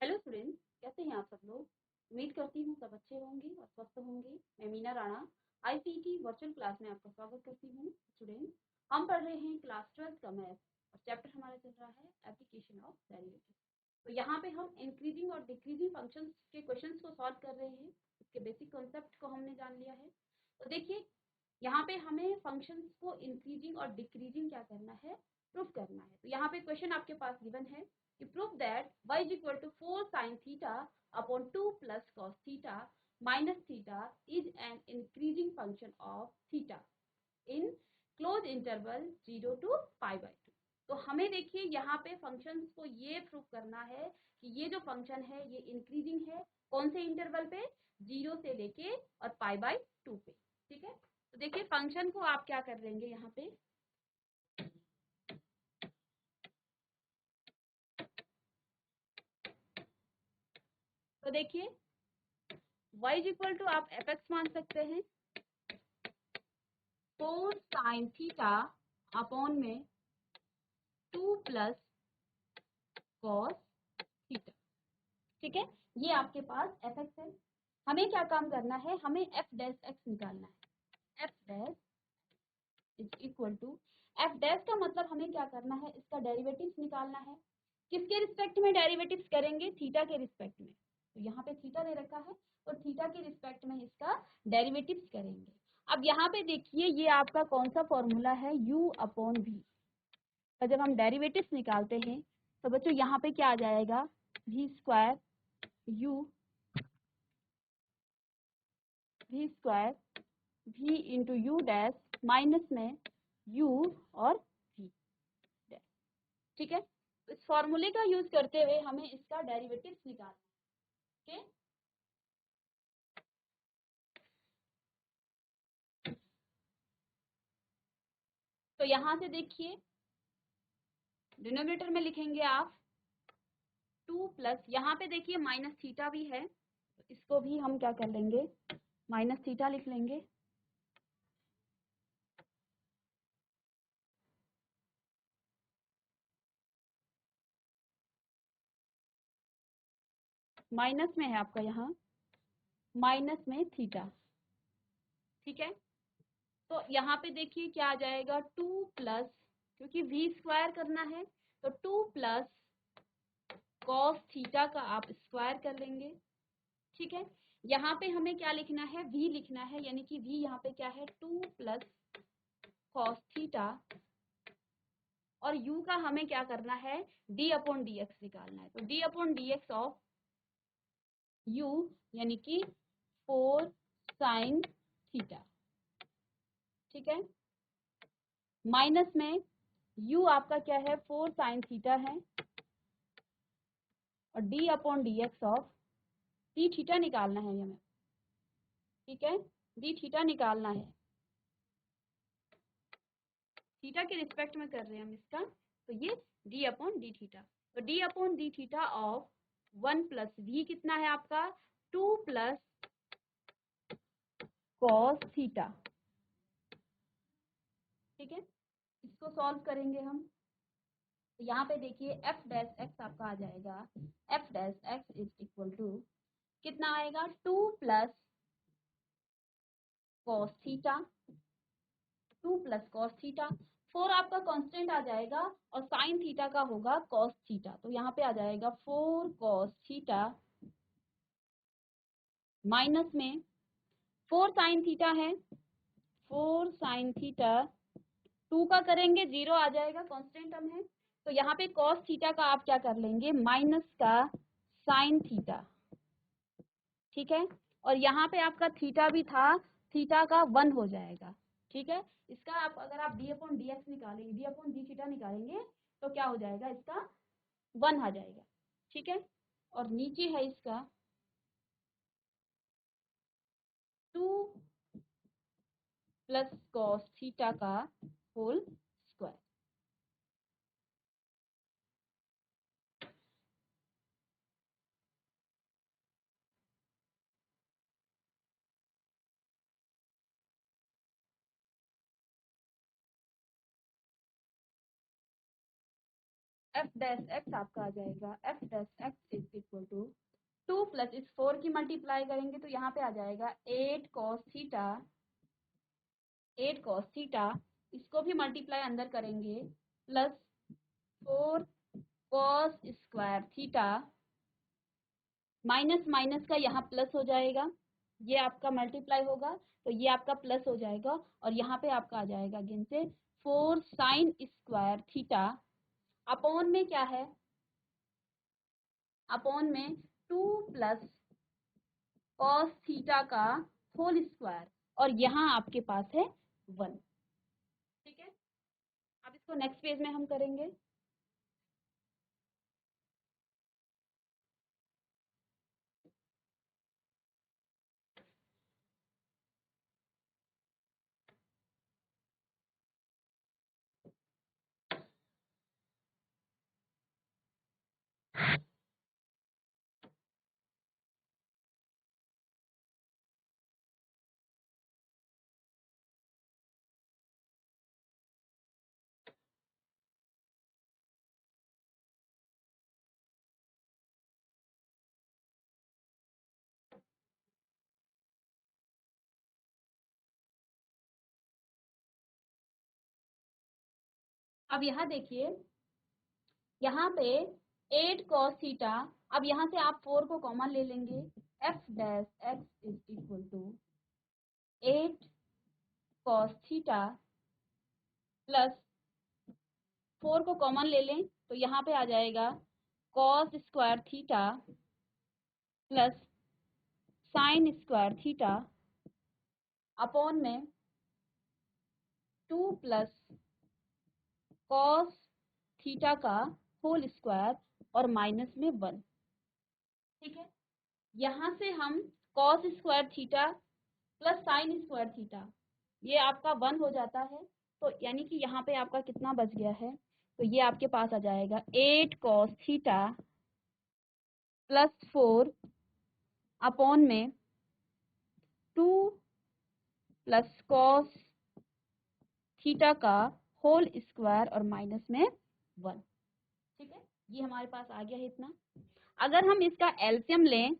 Hello students, कैसे हैं आप सब लोग। उम्मीद करती हूँ सब अच्छे होंगे और स्वस्थ होंगे। मैं Meena Rana ICT virtual class में आपका स्वागत करती हूँ। स्टूडेंट्स, हम पढ़ रहे हैं क्लास 12 का मैथ और चैप्टर हमारा चल रहा है एप्लीकेशन ऑफ डेरिवेटिव। तो यहाँ पे हम इंक्रीजिंग और डिक्रीजिंग फंक्शंस के क्वेश्चंस को सॉल्व कर रहे हैं। इसके बेसिक कॉन्सेप्ट को हमने जान लिया है। तो देखिए, यहाँ पे हमें फंक्शंस को इंक्रीजिंग और डिक्रीजिंग क्या करना है, प्रूफ करना है। तो यहाँ पे क्वेश्चन आपके पास गिवन है कि proof that y is equal to 4 sin theta upon 2 plus cos theta minus theta is an increasing function of theta in closed interval 0 to pi/2। तो हमें देखिए यहाँ पे फंक्शंस को ये प्रूफ करना है कि ये जो फंक्शन है ये इंक्रीजिंग है। कौन से इंटरवल पे? 0 से लेके और pi/2 पे। ठीक है, तो देखिए फंक्शन को आप क्या कर लेंगे यहाँ पे, तो देखिए y इज इक्वल टू आप fx मान सकते हैं 4 sin थीटा अपॉन में 2 प्लस कॉस थीटा। ठीक है, ये आपके पास fx है। हमें क्या काम करना है, हमें f डैश x निकालना है। f dash is equal to, f dash का मतलब हमें क्या करना है, इसका डेरिवेटिव्स निकालना है। किसके रिस्पेक्ट में डेरिवेटिव्स करेंगे? थीटा के रिस्पेक्ट में। तो यहाँ पे थीटा दे रखा है तो थीटा के रिस्पेक्ट में इसका डेरिवेटिव्स करेंगे। अब यहाँ पे देखिए ये आपका कौन सा फॉर्मूला है, u अपॉन v। तो जब हम डेरिवेटिव्स निकालते हैं तो बच्चों यहाँ पे क्या आ जाएगा, v square v into you dash minus में u और v डैश। ठीक है, इस फॉर्मूले का यूज करते हुए हमें इसका डेरिवेटिव्स निकालना है। तो यहाँ से देखिए डिनोमिनेटर में लिखेंगे आप 2 प्लस, यहाँ पे देखिए माइनस थीटा भी है तो इसको भी हम क्या कर लेंगे, माइनस थीटा लिख लेंगे। माइनस में है आपका यहाँ, माइनस में थीटा। ठीक है, तो यहाँ पे देखिए क्या आ जाएगा 2 प्लस, क्योंकि v स्क्वायर करना है तो 2 प्लस कॉस थीटा का आप स्क्वायर कर लेंगे। ठीक है, यहाँ पे हमें क्या लिखना है, v लिखना है, यानी कि v यहाँ पे क्या है 2 प्लस कॉस थीटा, और u का हमें क्या करना है, d अपॉन डी एक्स निकालना है। तो d upon D x of u यानी कि 4 साइन थीटा। ठीक है, माइनस में u आपका क्या है 4 साइन थीटा है और d upon D x of d theta निकालना है हमें। ठीक है, d थीटा निकालना है, थीटा के रिस्पेक्ट में कर रहे हैं हम इसका, तो ये d अपॉन डी थीटा। तो d upon D theta of 1 plus v कितना है आपका 2 प्लस कॉस थीटा। ठीक है, इसको सॉल्व करेंगे हम। तो यहाँ पे देखिए f डैश x आपका आ जाएगा, f dash x is equal to कितना आएगा 2 plus cos theta, 2 plus cos theta. 4 आपका कांस्टेंट आ जाएगा और साइन थीटा का होगा कॉस थीटा, तो यहाँ पे आ जाएगा 4 कॉस थीटा माइनस में 4 साइन थीटा है, 4 साइन थीटा 2 का करेंगे 0 आ जाएगा, कांस्टेंट टर्म है। तो यहाँ पे कॉस थीटा का आप क्या कर लेंगे, माइनस का साइन थीटा। ठीक है, और यहाँ पे आपका थीटा भी था, थीटा का 1 हो जाएगा। ठीक है, इसका आप अगर आप डी अपॉन डी एक्स निकालेंगे, डी अपॉन डी थीटा निकालेंगे तो क्या हो जाएगा, इसका 1 आ जाएगा। ठीक है, और नीचे है इसका 2 प्लस कॉस थीटा का whole square. F dash x आपका आ जाएगा f dash x is equal to 2 plus इस 4 की मल्टीप्लाई करेंगे तो यहाँ पे आ जाएगा 8 cos थीटा, 8 cos थीटा, इसको भी मल्टीप्लाई अंदर करेंगे plus 4 cos square theta, minus minus का यहाँ प्लस हो जाएगा, ये आपका मल्टीप्लाई होगा तो ये आपका प्लस हो जाएगा और यहाँ पे आपका आ जाएगा अगेन से 4 साइन स्क्वायर थीटा, अपॉन में क्या है, अपॉन में 2 प्लस कॉस थीटा का होल स्क्वायर और यहाँ आपके पास है 1। ठीक है, अब इसको नेक्स्ट पेज में हम करेंगे। अब यहाँ देखिए, यहाँ पे 8 cos थीटा, अब यहाँ से आप 4 को कॉमन ले लेंगे, f dash x is equal to 8 cos theta plus 4 को कॉमन ले लें तो यहाँ पे आ जाएगा cos square theta plus sine square theta, upon में 2 प्लस cos थीटा का होल स्क्वायर और माइनस में 1। ठीक है, यहाँ से हम cos square theta plus sine square theta, ये आपका 1 हो जाता है, तो यानी कि यहाँ पे आपका कितना बच गया है, तो ये आपके पास आ जाएगा 8 cos थीटा प्लस 4 अपॉन में 2 प्लस cos थीटा का होल स्क्वायर और माइनस में 1। ठीक है, ये हमारे पास आ गया है इतना। अगर हम इसका एलसीएम लें,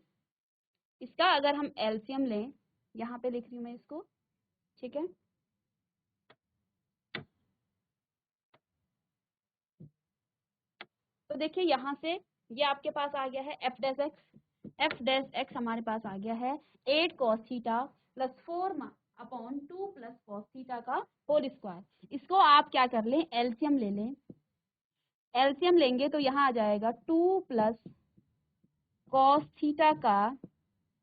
इसका अगर हम एलसीएम लें, यहाँ पे लिख रही हूँ मैं इसको, ठीक है, तो देखिए यहाँ से ये आपके पास आ गया है F dash x, F dash x हमारे पास आ गया है 8 cos theta plus 4 upon 2 plus cos theta का होल स्क्वायर। इसको आप क्या कर लें, एलसीएम ले लें, एलसीएम लेंगे तो यहाँ आ जाएगा 2 प्लस cos थीटा का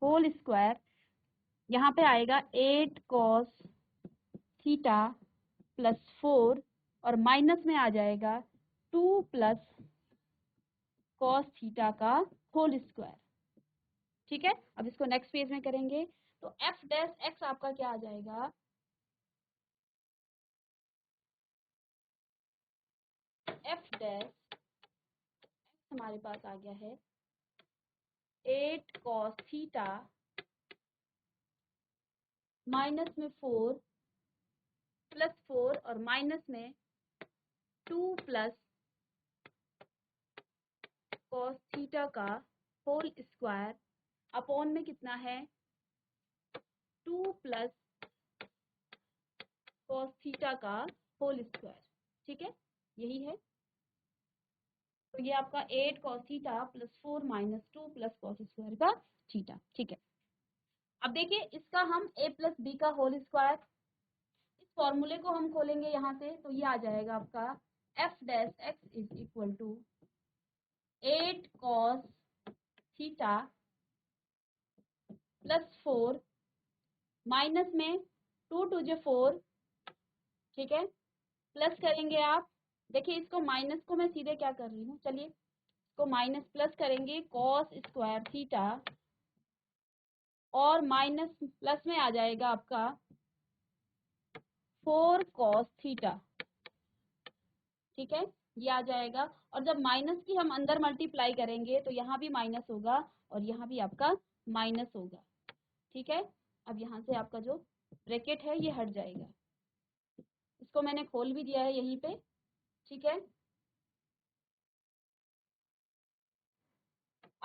होल स्क्वायर, यहाँ पे आएगा 8 cos थीटा प्लस 4 और माइनस में आ जाएगा 2 प्लस cos थीटा का होल स्क्वायर। ठीक है, अब इसको नेक्स्ट पेज में करेंगे तो एफ डैश एक्स आपका क्या आ जाएगा, एफ डैश एक्स हमारे पास आ गया है 8 cos थीटा माइनस में 4 प्लस 4 और माइनस में 2 प्लस cos थीटा का होल स्क्वायर, अपॉन में कितना है 2 प्लस cos थीटा का होल स्क्वायर। ठीक है, यही है, तो ये आपका 8 cos theta plus 4 minus 2 plus cos square का थीटा। ठीक है, अब देखिए इसका हम a प्लस बी का होल स्क्वायर, इस फॉर्मूले को हम खोलेंगे यहाँ से तो ये आ जाएगा आपका f dash x is equal to 8 cos theta plus 4 minus में 2 टू जे 4, ठीक है, प्लस करेंगे आप, देखिए इसको माइनस को मैं सीधे क्या कर रही हूँ, चलिए इसको माइनस प्लस करेंगे cos स्क्वायर थीटा और माइनस प्लस में आ जाएगा आपका 4 cos थीटा। ठीक है, ये आ जाएगा और जब माइनस की हम अंदर मल्टीप्लाई करेंगे तो यहाँ भी माइनस होगा और यहाँ भी आपका माइनस होगा। ठीक है, अब यहाँ से आपका जो ब्रैकेट है ये हट जाएगा, इसको मैंने खोल भी दिया है यहीं पे। ठीक है,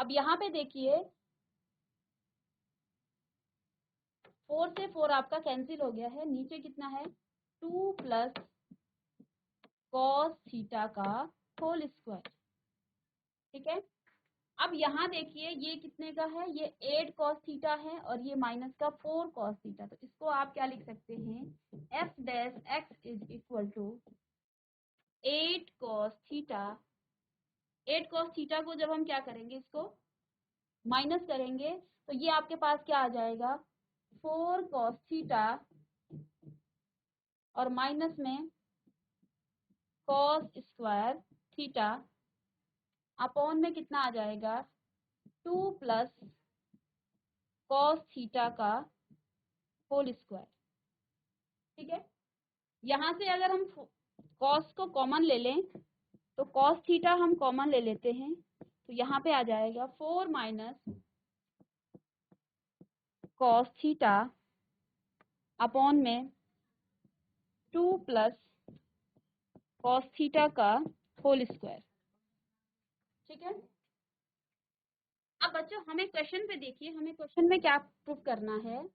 अब यहाँ पे देखिए 4 से 4 आपका कैंसिल हो गया है, नीचे कितना है 2 प्लस कॉस थीटा का होल स्क्वायर। ठीक है, अब यहाँ देखिए ये कितने का है, ये 8 कॉस थीटा है और ये माइनस का 4 कॉस थीटा। तो इसको आप क्या लिख सकते हैं, f dash x is equal to 8 cos theta. 8 cos theta को जब हम क्या करेंगे, इसको माइनस करेंगे तो ये आपके पास क्या आ जाएगा 4 कॉस थीटा और माइनस में कॉस स्क्वायर थीटा अपॉन में कितना आ जाएगा 2 प्लस कॉस थीटा का होल स्क्वायर। ठीक है, यहाँ से अगर हम कॉस को कॉमन ले लें तो कॉस थीटा हम कॉमन ले लेते हैं, तो यहाँ पे आ जाएगा 4 माइनस कॉस थीटा अपॉन में 2 प्लस कॉस थीटा का होल स्क्वायर। ठीक है, अब बच्चों हमें क्वेश्चन पे देखिए, हमें क्वेश्चन में क्या प्रूफ करना है,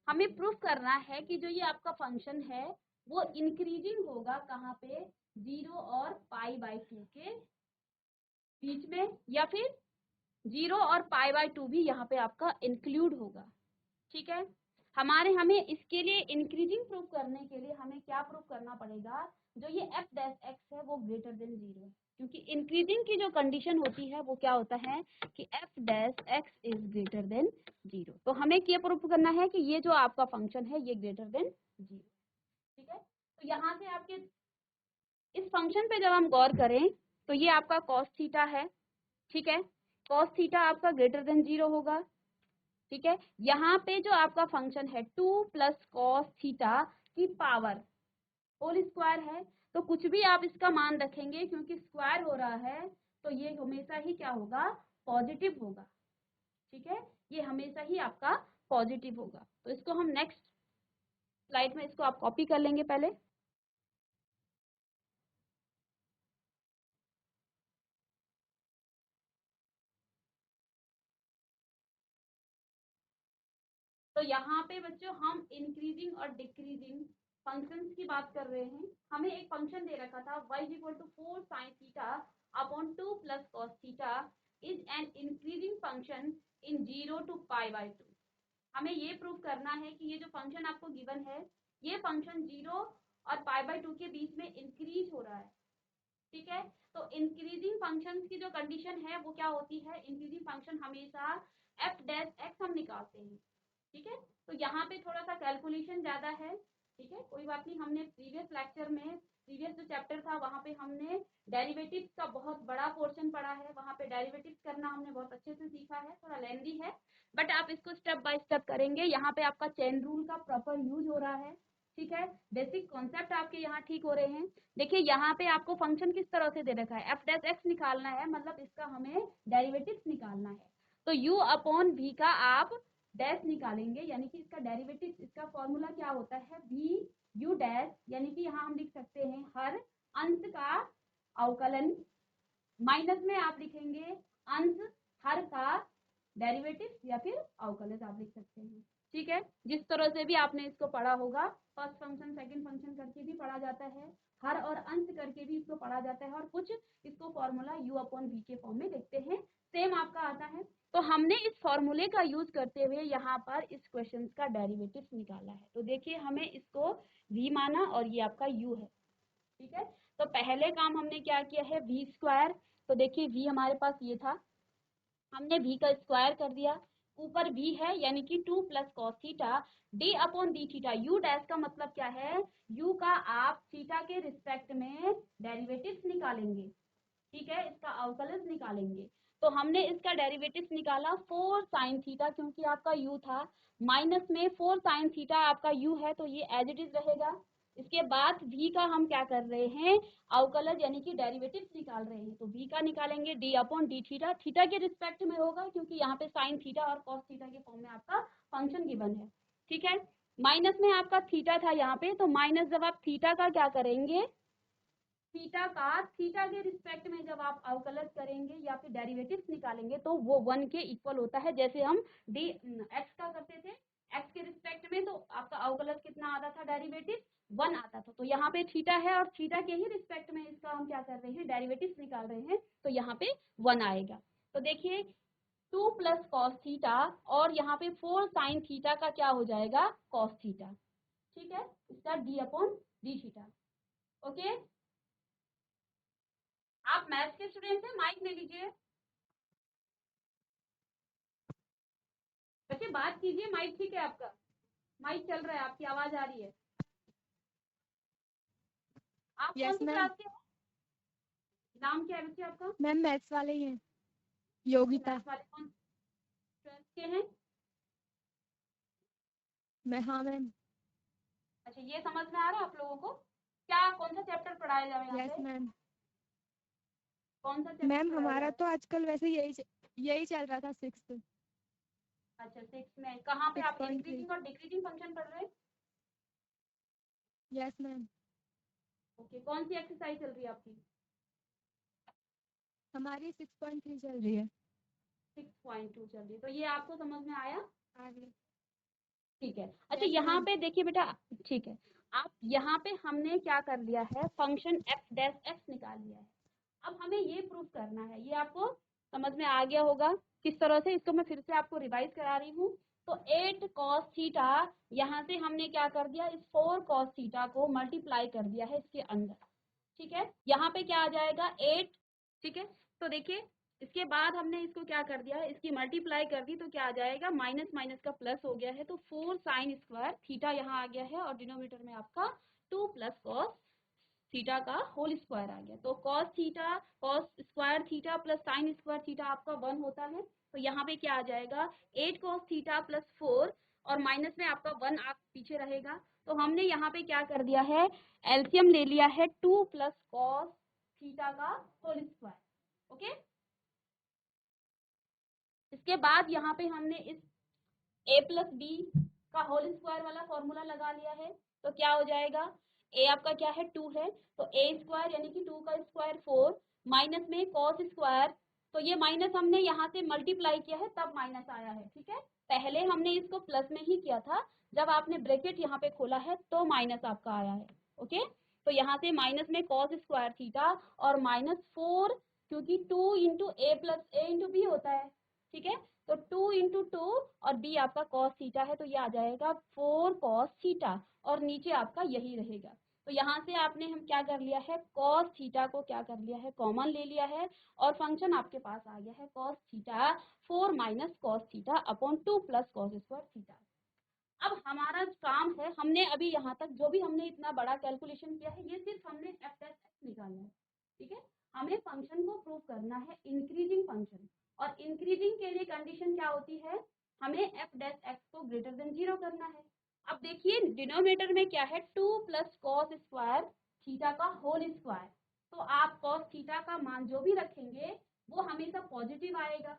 हमें प्रूफ करना है कि जो ये आपका फंक्शन है वो इंक्रीजिंग होगा कहाँ पे 0 और पाई बाई 2 के बीच में, या फिर 0 और पाई बाई 2 भी यहाँ पे आपका इंक्लूड होगा। ठीक है, हमें इसके लिए इंक्रीजिंग प्रूफ करने के लिए हमें क्या प्रूफ करना पड़ेगा, जो ये एफ डैश एक्स है वो ग्रेटर देन 0 है, क्योंकि इंक्रीजिंग की जो कंडीशन होती है वो क्या होता है कि F dash x is greater than 0। तो हमें क्या प्रूफ करना है कि ये जो आपका फंक्शन है ये ग्रेटर देन 0। ठीक है, तो यहाँ से आपके इस फंक्शन पे जब हम गौर करें तो ये आपका कॉस थीटा है। ठीक है, कॉस थीटा आपका ग्रेटर देन 0 होगा। ठीक है, यहाँ पे जो आपका फंक्शन है 2 प्लस कॉस थीटा की पावर होल स्क्वायर है, तो कुछ भी आप इसका मान रखेंगे क्योंकि स्क्वायर हो रहा है तो ये हमेशा ही क्या होगा, पॉजिटिव होगा। ठीक है, ये हमेशा ही आपका पॉजिटिव होगा। तो इसको हम नेक्स्ट स्लाइड में इसको आप कॉपी कर लेंगे पहले। तो यहाँ पे बच्चों हम इंक्रीजिंग और डिक्रीजिंग फंक्शंस की बात कर रहे हैं। हमें एक फंक्शन दे रखा था y equal to 4 sine theta upon 2 plus cos theta is an increasing function in 0 to pi by 2। हमें ये प्रूव करना है कि ये जो फंक्शन आपको गिवन है ये फंक्शन 0 और पाई बाई 2 के बीच में इंक्रीज हो रहा है। ठीक है, तो इंक्रीजिंग फंक्शन की जो कंडीशन है वो क्या होती है, इंक्रीजिंग फंक्शन हमेशा एफ डैश एक्स हम निकालते हैं। ठीक है, तो यहाँ पे थोड़ा सा कैलकुलेशन ज़्यादा है। ठीक है, कोई बात नहीं, हमने प्रीवियस लेक्चर में प्रीवियस जो चैप्टर था वहाँ पे हमने डेरिवेटिव्स का बहुत बड़ा पोर्शन पढ़ा है, वहाँ पे डेरिवेटिव्स करना हमने बहुत अच्छे से सीखा है, थोड़ा लेंदी है बट आप इसको स्टेप बाय स्टेप करेंगे। यहाँ पे आपका चेन रूल का प्रॉपर यूज हो रहा है। ठीक है, बेसिक कॉन्सेप्ट आपके यहाँ ठीक हो रहे हैं। देखिए यहाँ पे आपको फंक्शन किस तरह से दे रखा है, एफ डैश एक्स निकालना है, मतलब इसका हमें डेरिवेटिव्स निकालना है। तो u अपॉन v का आप डैश निकालेंगे, यानी कि इसका डेरिवेटिव, इसका फॉर्मूला क्या होता है v u डैश, यानी कि यहाँ हम लिख सकते हैं हर अंश का अवकलन, माइनस में आप लिखेंगे अंश हर का डेरिवेटिव या फिर अवकलज आप लिख सकते हैं। ठीक है, जिस तरह से भी आपने इसको पढ़ा होगा, फर्स्ट फंक्शन सेकंड फंक्शन करके भी पढ़ा जाता है, हर और अंश करके भी इसको पढ़ा जाता है, और कुछ इसको फॉर्मूला u अपॉन v के फॉर्म में देखते हैं, सेम आपका आता है। तो हमने इस फॉर्मूले का यूज करते हुए यहाँ पर इस क्वेश्चन का डेरिवेटिव निकाला है। तो देखिए हमने इसको v माना और ये आपका u है। ठीक है, तो पहले काम हमने क्या किया है, v स्क्वायर। तो देखिए v हमारे पास ये था, हमने v का स्क्वायर कर दिया, ऊपर v है यानी कि 2 plus cos theta d upon D theta. u dash का मतलब क्या है, u का आप थीटा के रिस्पेक्ट में डेरिवेटिव्स निकालेंगे। ठीक है, इसका अवकलज निकालेंगे। तो हमने इसका डेरिवेटिव निकाला 4 साइन थीटा, क्योंकि आपका u था, माइनस में 4 साइन थीटा आपका u है तो ये एज इट इज रहेगा। इसके बाद v का हम क्या कर रहे हैं, अवकलज यानी कि डेरिवेटिव निकाल रहे हैं। तो v का निकालेंगे d upon D theta, theta के रिस्पेक्ट में होगा क्योंकि यहाँ पे साइन थीटा और कॉस थीटा के फॉर्म में आपका फंक्शन गिवन है। ठीक है, माइनस में आपका थीटा था यहाँ पे, तो माइनस जब आप थीटा का क्या करेंगे, थीटा का, थीटा के रिस्पेक्ट में जब आप अवकलज करेंगे या फिर डेरिवेटिव्स निकालेंगे तो वो 1 के इक्वल होता है। जैसे हम डी एक्स का करते थे, एक्स के रिस्पेक्ट में तो आपका अवकलज कितना आता था, डेरिवेटिव 1 आता था। तो यहाँ पे थीटा है और थीटा के ही रिस्पेक्ट में इसका हम क्या कर रहे हैं, डेरिवेटिव्स निकाल रहे हैं, तो यहाँ पे 1 आएगा। तो देखिए 2 प्लस कॉस थीटा और यहाँ पे 4 साइन थीटा का क्या हो जाएगा, कॉस थीटा। ठीक है, इसका D upon D theta. Okay, आप मैथ्स के स्टूडेंट हैं, माइक ले लीजिए। बच्चे बात कीजिए, माइक ठीक है आपका, माइक चल रहा है, आपकी आवाज आ रही है। आप कौन यस सी मैम। क्लास के हैं, नाम क्या है बच्चे आपका? मैम मैथ्स वाले ही हैं, योगिता। मैथ्स वाले कौन, 12th के हैं? मैं, हाँ मैम। अच्छा, ये समझ में आ रहा है आप लोगों को, क्या कौन सा चैप्टर पढ़ाया जाए यहाँ यस पे, मैम। कौन सा चैप्टर मैम पढ़ाया हमारा जाए? तो आजकल वैसे यही चल रहा था, 6th अच्छा 6 में कहाँ पे आप 6.3। इंक्रीजिंग और डिक्रीजिंग फंक्शन पढ़ रहे हैं? Yes ma'am. ओके, कौन सी एक्सरसाइज चल रही है आपकी? हमारी 6.3 चल रही है। 6.2 चल रही है, तो ये आपको समझ में आया? आगे। ठीक है। अच्छा यस यहाँ मैम। पे देखिए बेटा, ठीक है, आप यहाँ पे हमने क्या कर लिया है, फंक्शन एफ डैश एक्स निकाल लिया है। अब हमें ये प्रूफ करना है, ये आपको समझ में आ गया होगा किस तरह से, इसको मैं फिर से आपको रिवाइज करा रही हूँ। तो 8 cos थीटा, यहाँ से हमने क्या कर दिया, इस 4 cos थीटा को मल्टीप्लाई कर दिया है इसके अंदर। ठीक है, यहाँ पे क्या आ जाएगा 8। ठीक है, तो देखिए इसके बाद हमने इसको क्या कर दिया है, इसकी मल्टीप्लाई कर दी, तो क्या आ जाएगा, माइनस माइनस का प्लस हो गया है, तो 4 साइन स्क्वायर थीटा यहाँ आ गया है और डिनोमिनेटर में आपका 2 प्लस कॉस थीटा का होल स्क्वायर आ गया। तो cos theta, cos square theta plus sine square theta आपका 1 होता है। तो यहाँ पे क्या आ जाएगा, 8 कॉस थीटा प्लस 4 और माइनस में आपका 1 आप पीछे रहेगा। तो हमने यहाँ पे क्या कर दिया है, एलसीएम ले लिया है 2 प्लस कॉस थीटा का होल स्क्वायर। ओके, इसके बाद यहाँ पे हमने इस a प्लस बी का होल स्क्वायर वाला फॉर्मूला लगा लिया है। तो क्या हो जाएगा, a आपका क्या है 2 है, तो a स्क्वायर यानी कि 2 का स्क्वायर 4 माइनस में cos स्क्वायर, तो ये माइनस हमने यहाँ से मल्टीप्लाई किया है तब माइनस आया है। ठीक है, पहले हमने इसको प्लस में ही किया था, जब आपने ब्रैकेट यहाँ पे खोला है तो माइनस आपका आया है। ओके, तो यहाँ से माइनस में cos स्क्वायर थीटा और -4, क्योंकि 2 इंटू ए प्लस ए इंटू बी होता है। ठीक है, तो 2 इंटू 2 और b आपका cos थीटा है, तो ये आ जाएगा 4 cos थीटा और नीचे आपका यही रहेगा। तो यहाँ से आपने हम क्या कर लिया है, cos थीटा को क्या कर लिया है, कॉमन ले लिया है और फंक्शन आपके पास आ गया है cos theta 4 minus cos theta upon 2 plus cos square theta. अब हमारा काम है, हमने अभी यहाँ तक जो भी हमने इतना बड़ा कैलकुलेशन किया है, ये सिर्फ हमने एफ डैश एक्स निकालना है। ठीक है, हमें फंक्शन को प्रूव करना है इंक्रीजिंग फंक्शन, और इंक्रीजिंग के लिए कंडीशन क्या होती है, हमें एफ डैश एक्स को ग्रेटर देन 0 करना है। अब देखिए डिनोमिनेटर में क्या है, 2 प्लस कॉस स्क्वायर थीटा का होल स्क्वायर, तो आप कॉस थीटा का मान जो भी रखेंगे वो हमेशा पॉजिटिव आएगा,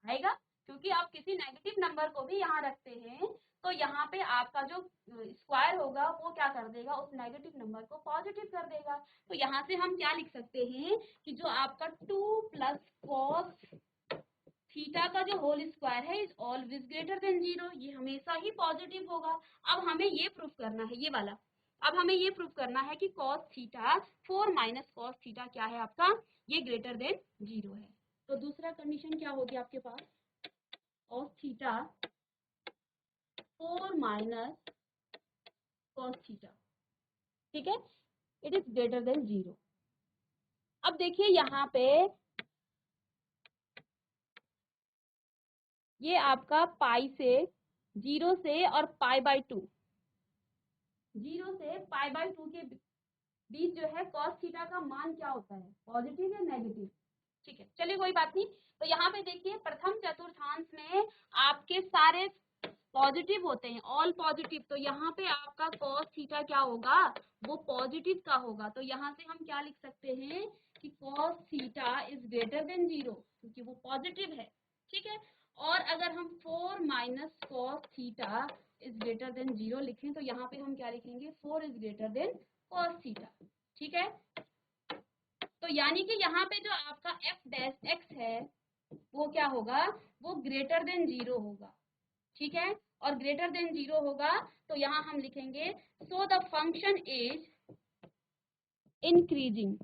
आएगा, क्योंकि आप किसी नेगेटिव नंबर को भी यहाँ रखते हैं तो यहाँ पे आपका जो स्क्वायर होगा वो क्या कर देगा, उस नेगेटिव नंबर को पॉजिटिव कर देगा। तो यहाँ से हम क्या लिख सकते हैं कि जो आपका 2 प्लस कॉस थीटा का जो होल स्क्वायर है इज ऑलवेज ग्रेटर देन 0, ये हमेशा ही पॉजिटिव होगा। अब हमें ये प्रूफ करना है, ये वाला, अब हमें ये प्रूफ करना है कि cos theta 4 minus cos theta क्या है आपका, ये ग्रेटर देन 0 है। तो दूसरा कंडीशन क्या होगी आपके पास, cos theta 4 minus cos theta, ठीक है, इट इज ग्रेटर देन 0। अब देखिए यहाँ पे ये आपका पाई से 0 से और पाई बाय 2, 0 से पाई बाय 2 के बीच जो है cos थीटा का मान क्या होता है, पॉजिटिव या नेगेटिव। ठीक है, चलिए कोई बात नहीं। तो यहाँ पे देखिए प्रथम चतुर्थांश में आपके सारे पॉजिटिव होते हैं, ऑल पॉजिटिव, तो यहाँ पे आपका cos थीटा क्या होगा, वो पॉजिटिव का होगा। तो यहाँ से हम क्या लिख सकते हैं कि cos theta is greater than 0, क्योंकि वो पॉजिटिव है। ठीक है, और अगर हम 4 minus cos theta is greater than 0 लिखें तो यहाँ पे हम क्या लिखेंगे, 4 is greater then cos theta. ठीक है, तो यानी कि यहाँ पे जो आपका एफ डैश एक्स है वो क्या होगा, वो ग्रेटर देन 0 होगा, ठीक है। और ग्रेटर देन 0 होगा तो यहाँ हम लिखेंगे so the function is increasing,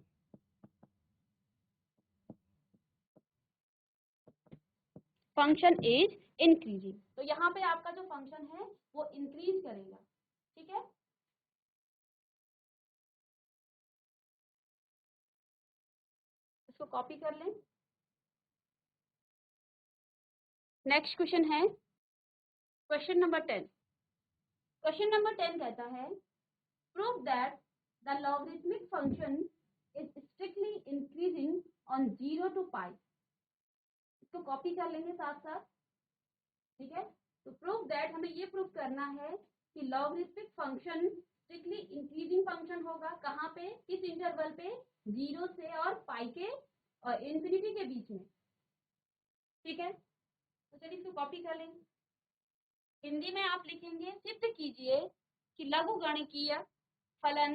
function is increasing. तो यहाँ पे आपका जो फंक्शन है वो इंक्रीज करेगा, ठीक है। इसको कॉपी कर लें। नेक्स्ट क्वेश्चन है क्वेश्चन नंबर 10। क्वेश्चन नंबर 10 कहता है prove that the logarithmic function is strictly increasing on 0 to पाई। इसको कॉपी कर लेंगे साथ साथ, ठीक है। तो प्रूव दैट हमें ये प्रूव करना है कि logarithmic function strictly increasing function होगा, कहाँ पे, किस इंटरवल पे, 0 से और पाई के और इंफिनिटी के बीच में, ठीक है। तो चलिए इसको कॉपी कर लेंगे। हिंदी में आप लिखेंगे सिद्ध कीजिए कि लघुगणकीय फलन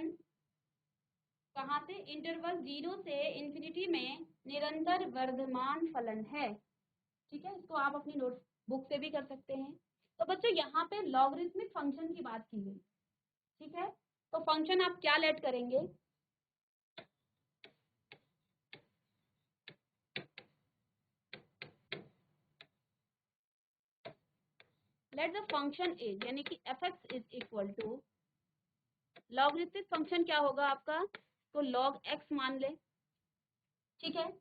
कहाँ से, इंटरवल 0 से इंफिनिटी में निरंतर वर्धमान फलन है, ठीक है। इसको आप अपनी नोटबुक से भी कर सकते हैं। तो बच्चों यहाँ पे लॉगरिथमिक फंक्शन की बात की गई, ठीक है। तो फंक्शन आप क्या लेट करेंगे, लेट द फंक्शन इज, यानी कि f x is equal to, logarithmic function क्या होगा आपका, तो लॉग एक्स मान ले, ठीक है।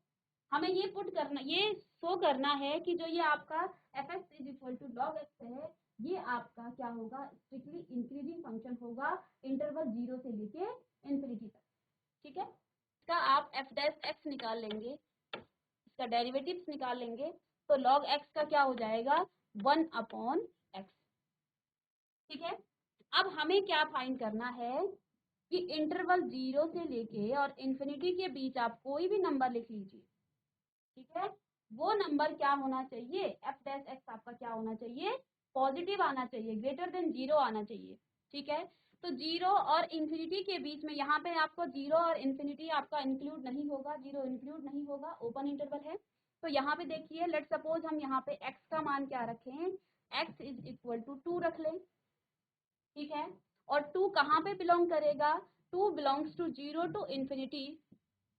हमें ये पुट करना, ये शो करना है कि जो ये आपका f x is equal to log x है, ये आपका क्या होगा, स्ट्रिक्टली इंक्रीजिंग फंक्शन होगा इंटरवल 0 से लेके इंफिनिटी तक, ठीक है। इसका आप एफ डैश एक्स निकाल लेंगे, इसका डेरिवेटिव्स निकाल लेंगे, तो लॉग एक्स का क्या हो जाएगा, 1/x, ठीक है। अब हमें क्या फाइंड करना है कि इंटरवल 0 से लेके और इंफिनिटी के बीच आप कोई भी नंबर लिख लीजिए, ठीक है। वो नंबर क्या होना चाहिए, एफ डैश एक्स आपका क्या होना चाहिए, पॉजिटिव आना चाहिए, ग्रेटर देन 0 आना चाहिए, ठीक है। तो 0 और इंफिनिटी के बीच में यहाँ पे आपको 0 और इंफिनिटी आपका इंक्लूड नहीं होगा, 0 इंक्लूड नहीं होगा, ओपन इंटरवल है। तो यहाँ पे देखिए, लेट सपोज हम यहाँ पे x का मान क्या रखें, x इज इक्वल टू 2 रख लें, ठीक है। और 2 कहाँ पे बिलोंग करेगा, 2 बिलोंग्स टू 0 टू इंफिनिटी,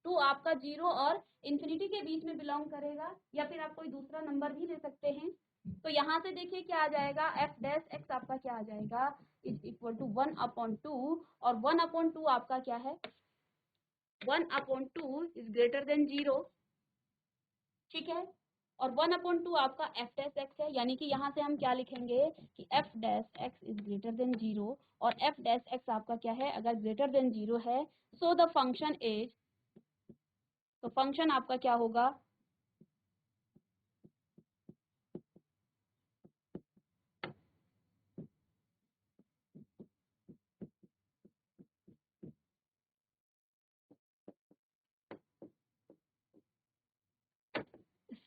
2 आपका 0 और इंफिनिटी के बीच में बिलोंग करेगा, या फिर आप कोई दूसरा नंबर भी ले सकते हैं। तो यहाँ से देखिए क्या आ जाएगा, एफ डैश एक्स आपका क्या आ जाएगा, इज इक्वल टू 1/2, और 1/2 आपका क्या है, 1/2 इज ग्रेटर देन 0, ठीक है। और 1/2 आपका एफ डैश एक्स है, यानी कि यहाँ से हम क्या लिखेंगे कि F dash x is greater than 0, और एफ डैश एक्स आपका क्या है, अगर ग्रेटर देन 0 है, सो द फंक्शन इज, तो फंक्शन आपका क्या होगा,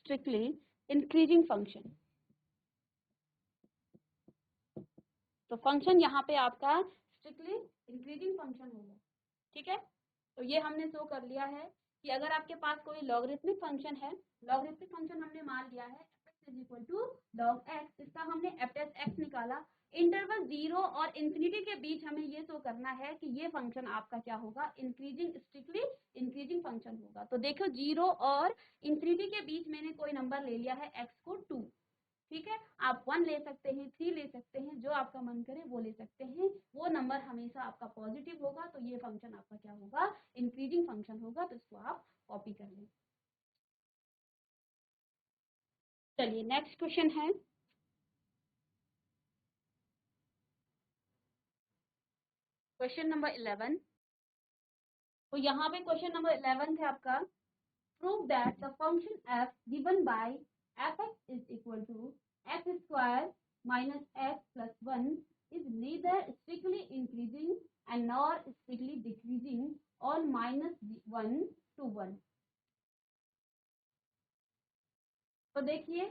स्ट्रिक्टली इंक्रीजिंग फंक्शन। तो फंक्शन यहाँ पे आपका स्ट्रिक्टली इंक्रीजिंग फंक्शन होगा, ठीक है। तो ये हमने शो कर लिया है कि अगर आपके पास कोई लॉगरिथमिक फंक्शन है, लॉगरिथमिक फंक्शन हमने मान लिया है f is equal to log x, इसका हमने एफ डैश एक्स निकाला, इंटरवल 0 और इंफिनिटी के बीच हमें ये शो करना है कि ये फंक्शन आपका क्या होगा, इंक्रीजिंग, स्ट्रिक्टली इंक्रीजिंग फंक्शन होगा। तो देखो 0 और इंफिनिटी के बीच मैंने कोई नंबर ले लिया है x को 2, ठीक है। आप 1 ले सकते हैं, 3 ले सकते हैं, जो आपका मन करे वो ले सकते हैं, वो नंबर हमेशा आपका पॉजिटिव होगा, तो ये फंक्शन आपका क्या होगा, इंक्रीजिंग फंक्शन होगा। तो इसको आप कॉपी कर लें। चलिए नेक्स्ट क्वेश्चन है क्वेश्चन नंबर 11। तो यहाँ पे क्वेश्चन नंबर 11 है आपका, prove that the function f given by f(x) is equal to x² minus x plus 1 is neither strictly increasing and nor strictly decreasing on -1 to 1। तो देखिए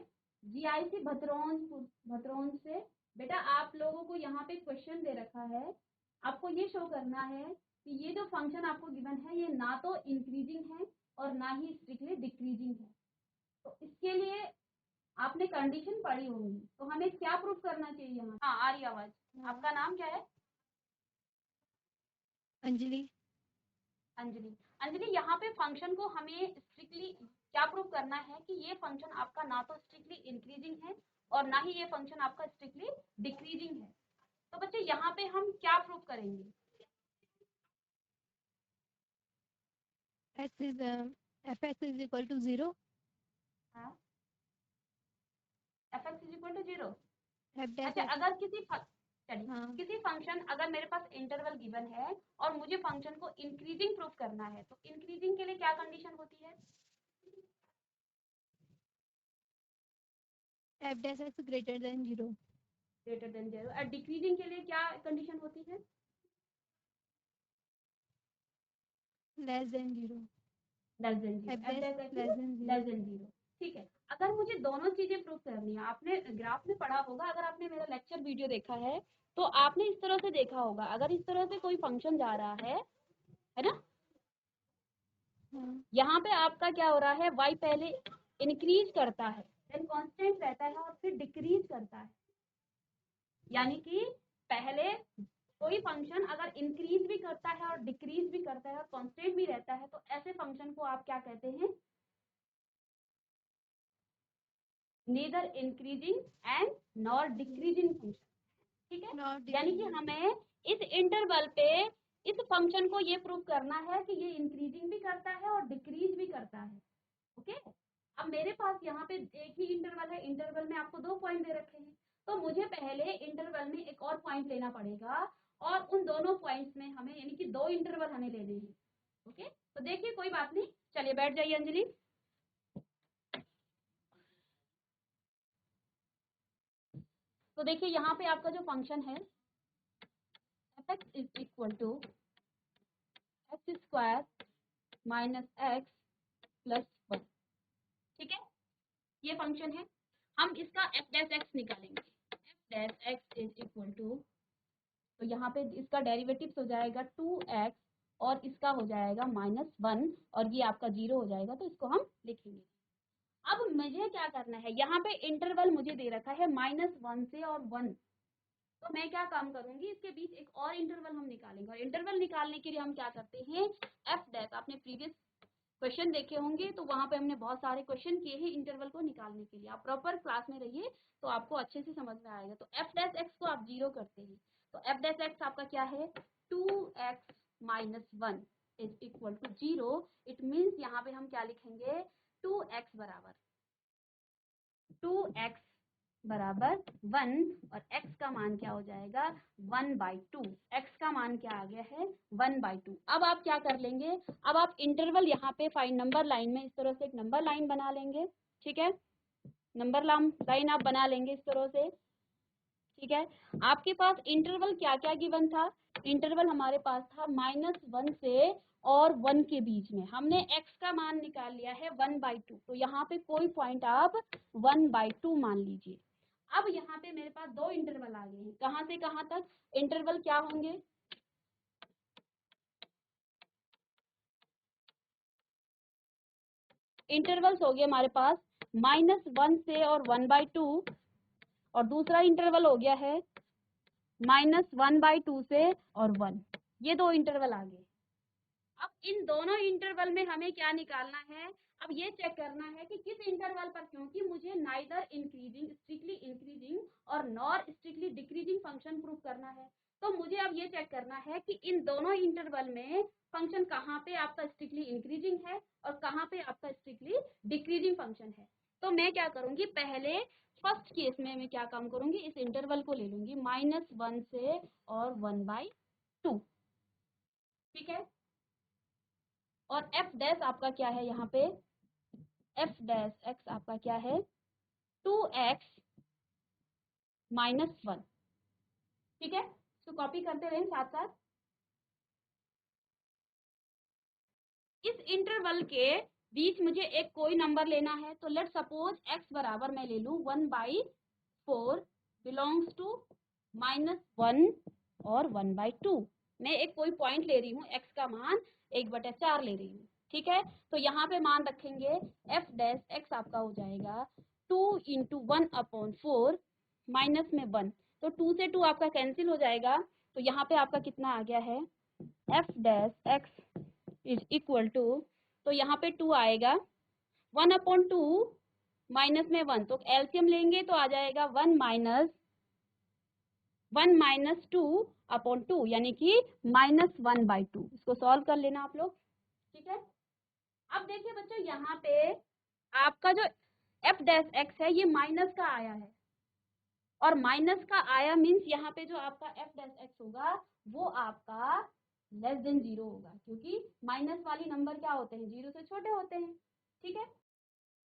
GIC भतरौन से बेटा आप लोगों को यहाँ पे क्वेश्चन दे रखा है, आपको ये शो करना है कि ये जो फंक्शन आपको गिवन है ये ना तो इंक्रीजिंग है और ना ही स्ट्रिक्टली डिक्रीजिंग है। तो इसके लिए आपने कंडीशन पढ़ी होंगी, तो हमें क्या प्रूफ करना चाहिए यहाँ? हाँ आ रही आवाज। आपका नाम क्या है? अंजलि। अंजलि। अंजलि, यहाँ पे फंक्शन को हमें स्ट्रिक्टली क्या प्रूफ करना है कि ये फंक्शन आपका ना तो स्ट्रिक्टली इंक्रीजिंग है और ना ही ये फंक्शन आपका स्ट्रिक्टली डिक्रीजिंग है। तो बच्चे यहाँ पे हम क्या प्रूफ करेंगे? fx is equal to 0. fx is equal to 0। f dash अच्छा, x. अगर चलिए हाँ किसी फंक्शन, अगर मेरे पास इंटरवल गिवन है और मुझे फंक्शन को इंक्रीजिंग प्रूफ करना है, तो इंक्रीजिंग के लिए क्या कंडीशन होती है? f dash x greater than 0. Greater than 0। और डिक्रीजिंग के लिए क्या कंडीशन होती है? less than 0. Less than 0। f dash less than 0. Less than 0। ठीक है, अगर मुझे दोनों चीजें प्रूफ करनी है, आपने ग्राफ में पढ़ा होगा, अगर आपने मेरा लेक्चर वीडियो देखा है तो आपने इस तरह से देखा होगा, अगर इस तरह से कोई फंक्शन जा रहा है ना, हाँ यहाँ पे आपका क्या हो रहा है, y पहले इंक्रीज करता है, देन कांस्टेंट रहता है और फिर डिक्रीज करता है। यानी कि पहले कोई फंक्शन अगर इंक्रीज भी करता है और डिक्रीज भी करता है और कांस्टेंट भी रहता है, तो ऐसे फंक्शन को आप क्या कहते हैं? Neither increasing and nor decreasing function. ठीक है, not यानी कि decreasing. हमें इस इंटरवल पे इस फंक्शन को ये प्रूव करना है कि ये इंक्रीजिंग भी करता है और डिक्रीज भी करता है। ओके, अब मेरे पास यहाँ पे एक ही इंटरवल है, इंटरवल में आपको 2 पॉइंट दे रखे हैं, तो मुझे पहले इंटरवल में एक और पॉइंट लेना पड़ेगा और उन दोनों पॉइंट्स में हमें, यानी कि 2 इंटरवल हमें लेने हैं। ओके, तो देखिए कोई बात नहीं, चलिए बैठ जाइए अंजलि। तो देखिए यहाँ पे आपका जो फंक्शन है fx is equal to x square minus x plus 1। ठीक है, ये फंक्शन है, हम इसका f डैश x निकालेंगे। f dash x is equal to, तो यहाँ पे इसका डेरिवेटिव हो जाएगा 2x और इसका हो जाएगा -1 और ये आपका 0 हो जाएगा, तो इसको हम लिखेंगे। अब मुझे क्या करना है, यहाँ पे इंटरवल मुझे दे रखा है -1 से और 1, तो मैं क्या काम करूंगी, इसके बीच एक और इंटरवल हम निकालेंगे। और इंटरवल निकालने के लिए हम क्या करते हैं, f डैश, आपने प्रीवियस क्वेश्चन देखे होंगे तो वहां पे हमने बहुत सारे क्वेश्चन किए हैं इंटरवल को निकालने के लिए। आप प्रॉपर क्लास में रहिए तो आपको अच्छे से समझ में आएगा। तो f डैश x को आप 0 करते हैं, तो f डैश x आपका क्या है, 2x minus 1 is equal to 0। It means यहाँ पे हम क्या लिखेंगे, 2x बराबर 1 और x का मान क्या हो जाएगा, 1/2। x का मान क्या आ गया है, 1/2। अब आप क्या कर लेंगे, अब आप इंटरवल यहाँ पे फाइंड नंबर लाइन में इस तरह से एक नंबर लाइन बना लेंगे। ठीक है, नंबर लाइन आप बना लेंगे इस तरह से। ठीक है, आपके पास इंटरवल क्या क्या गिवन था, इंटरवल हमारे पास था -1 से और 1 के बीच में, हमने x का मान निकाल लिया है 1/2, तो यहाँ पे कोई पॉइंट आप 1/2 मान लीजिए। अब यहाँ पे मेरे पास 2 इंटरवल आ गए हैं, कहाँ से कहाँ तक, इंटरवल क्या होंगे, इंटरवल्स हो गए हमारे पास -1 से और 1/2, और दूसरा इंटरवल हो गया है -1/2 से और 1। ये 2 इंटरवल आ गए। अब इन दोनों इंटरवल में हमें क्या निकालना है, अब ये चेक करना है कि किस इंटरवल पर, क्योंकि मुझे नाइदर इंक्रीजिंग स्ट्रिक्टली इंक्रीजिंग और nor strictly decreasing function prove करना है। तो मुझे अब ये चेक करना है कि इन दोनों इंटरवल में फंक्शन कहाँ पे आपका स्ट्रिक्टली इंक्रीजिंग है और कहाँ पे आपका स्ट्रिक्टली डिक्रीजिंग फंक्शन है। तो मैं क्या करूंगी, पहले फर्स्ट केस में मैं क्या काम करूंगी, इस इंटरवल को ले लूंगी -1 से और 1/2। ठीक है, और f डैश आपका क्या है, यहाँ पे f डैश x आपका क्या है, 2x माइनस 1। ठीक है, तो कॉपी करते रहें साथ साथ। इस इंटरवल के बीच मुझे एक कोई नंबर लेना है, तो लेट सपोज x बराबर मैं ले लूँ 1/4 बिलोंग्स टू -1 और 1/2। मैं एक कोई पॉइंट ले रही हूँ, x का मान 1/4 ले रही हूँ, ठीक है। तो यहाँ पे मान रखेंगे f डैश x आपका हो जाएगा 2 × 1/4 माइनस में 1, तो 2 से 2 आपका कैंसिल हो जाएगा। तो यहाँ पे आपका कितना आ गया है, f dash x is equal to, तो यहाँ पे 2 आएगा, 1/2 माइनस में 1, तो एलसीएम लेंगे तो आ जाएगा 1 - 2/2 यानी कि -1/2। इसको सॉल्व कर लेना आप लोग, ठीक है। अब देखिए बच्चों, यहाँ पे आपका जो f डैश x है ये माइनस का आया है, और माइनस का आया मीन्स यहाँ पे जो आपका f डैश x होगा वो आपका लेस देन 0 होगा, क्योंकि माइनस वाली नंबर क्या होते हैं, 0 से छोटे होते हैं, ठीक है।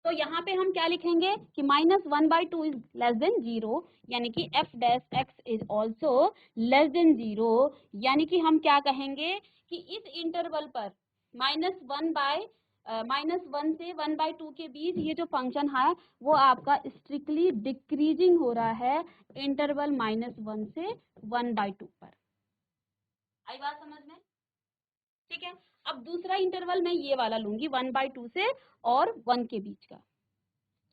तो यहाँ पे हम क्या लिखेंगे कि -1/2 इज लेस देन 0, यानी कि f dash x is also less than 0, यानी कि हम क्या कहेंगे कि इस इंटरवल पर -1 से 1/2 के बीच ये जो फंक्शन है वो आपका स्ट्रिक्टली डिक्रीजिंग हो रहा है इंटरवल -1 से 1/2 पर। आई बात समझ में, ठीक है। अब दूसरा इंटरवल मैं ये वाला लूंगी 1/2 से और 1 के बीच का।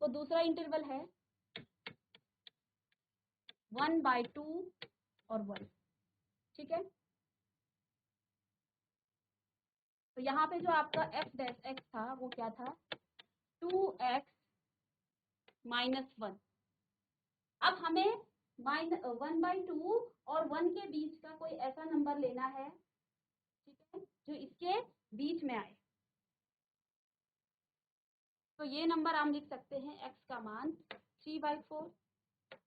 तो दूसरा इंटरवल है 1/2 और 1, ठीक है। तो यहाँ पे जो आपका f डैश x था वो क्या था, 2x - 1। अब हमें 1/2 और 1 के बीच का कोई ऐसा नंबर लेना है, ठीक है, जो इसके बीच में आए। तो ये नंबर हम लिख सकते हैं x का मान 3/4,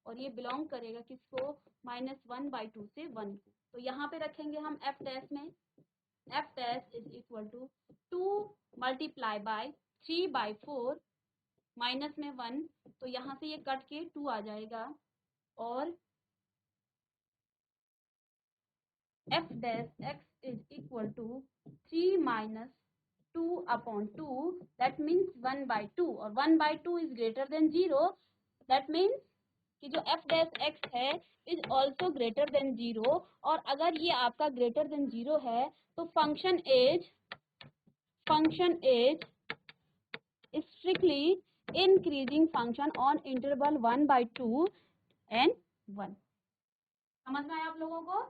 और ये बिलोंग करेगा किसको, -1/2 से 1 को। तो यहाँ पे रखेंगे हम f डैश में, f dash is equal to 2 × 3/4 minus में 1, तो यहाँ से ये कट के 2 आ जाएगा, और f dash x is equal to 3 - 2/2, that means 1/2, और 1/2 is greater than 0, that means कि जो f डैश x है इज ऑल्सो ग्रेटर देन 0, और अगर ये आपका ग्रेटर देन 0 है तो function is strictly increasing function on interval 1/2 and 1। समझ में आया आप लोगों को।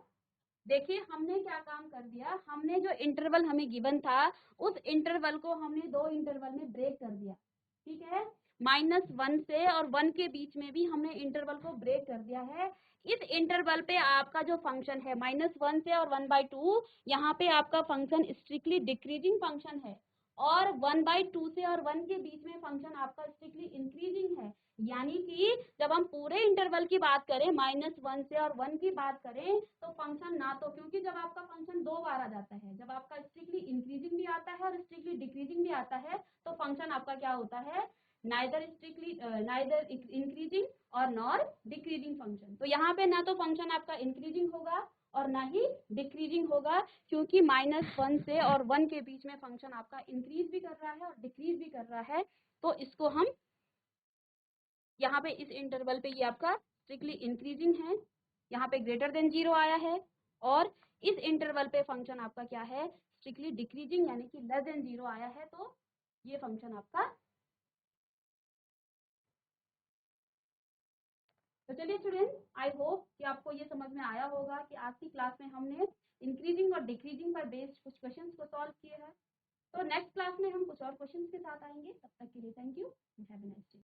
देखिए हमने क्या काम कर दिया, हमने जो इंटरवल हमें गिवन था उस इंटरवल को हमने 2 इंटरवल में ब्रेक कर दिया, ठीक है। -1 से और 1 के बीच में भी हमने इंटरवल को ब्रेक कर दिया है। इस इंटरवल पे आपका जो फंक्शन है -1 से और 1/2, यहाँ पे आपका फंक्शन स्ट्रिक्टली डिक्रीजिंग फंक्शन है, और 1/2 से और 1 के बीच में फंक्शन आपका स्ट्रिक्टली इंक्रीजिंग है। यानी कि जब हम पूरे इंटरवल की बात करें, -1 से और 1 की बात करें, तो फंक्शन ना तो, क्योंकि जब आपका फंक्शन 2 बार आ जाता है, जब आपका स्ट्रिक्टली इंक्रीजिंग भी आता है और स्ट्रिक्टली डिक्रीजिंग भी आता है, तो फंक्शन आपका क्या होता है, नाइदर इंक्रीजिंग और नॉर डिक्रीजिंग फंक्शन। तो यहाँ पे ना तो फंक्शन आपका इंक्रीजिंग होगा और ना ही डिक्रीजिंग होगा, क्योंकि -1 से और 1 के बीच में फंक्शन आपका इंक्रीज भी कर रहा है और डिक्रीज भी कर रहा है। तो इसको हम यहाँ पे इस इंटरवल पे ये आपका स्ट्रिक्टली इंक्रीजिंग है, यहाँ पे ग्रेटर देन 0 आया है, और इस इंटरवल पे फंक्शन आपका क्या है, स्ट्रिक्टली डिक्रीजिंग यानी कि लेस देन 0 आया है। तो ये फंक्शन आपका, तो चलिए स्टूडेंट्स, आई होप कि आपको ये समझ में आया होगा कि आज की क्लास में हमने इंक्रीजिंग और डिक्रीजिंग पर बेस्ड कुछ क्वेश्चंस को सॉल्व किए हैं। तो नेक्स्ट क्लास में हम कुछ और क्वेश्चंस के साथ आएंगे। तब तक के लिए thank you, have a nice day.